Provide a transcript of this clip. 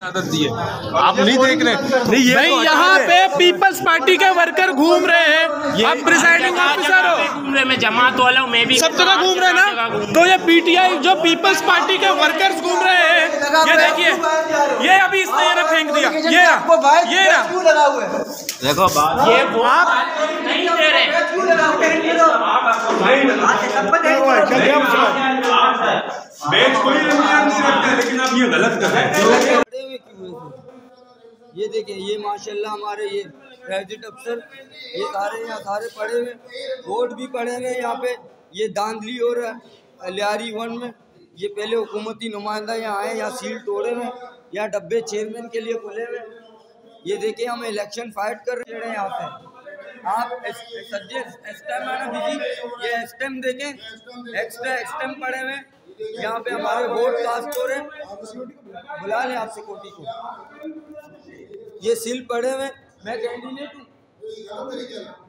आदत दी है, आप नहीं देख रहे नहीं, यहाँ पे पीपल्स पार्टी के वर्कर घूम रहे हैं। आप प्रिसाइडिंग ऑफिसर हो, घूम रहे, मैं जमात वाला हूँ, मैं भी सब जगह घूम रहे हैं ना। तो ये पीटीआई जो पीपल्स पार्टी के वर्कर्स घूम रहे हैं, ये देखिए, ये अभी इसने ये फेंक दिया, ये देखो बात, ये वो आप नहीं दे रहे, बेंच कोई नहीं रखता है, लेकिन आप ये गलत कर रहे हैं। ये देखिए, ये माशाल्लाह हमारे ये प्रेसिडेंट अफसर ये सारे यहाँ सारे पड़े हुए, वोट भी पड़े हुए यहाँ पे। ये धांधली हो रहा है लियारी 1 में। ये पहले हुकूमती नुमाइंदा यहाँ आए, यहाँ सील तोड़े हुए, यहाँ डब्बे चेयरमैन के लिए खुले हुए। ये देखिए, हम इलेक्शन फाइट कर रहे हैं यहाँ पे। आप स्टैम्प है ना बीजी, ये स्टैम्प देखें, एक्स्ट्रा स्टैम्प पड़े हुए यहाँ पे। हमारे वोट कास्ट हो रहे, बुला लें आप सिक्योरिटी को। ये सील पड़े हुए, मैं कैंडिडेट हूँ।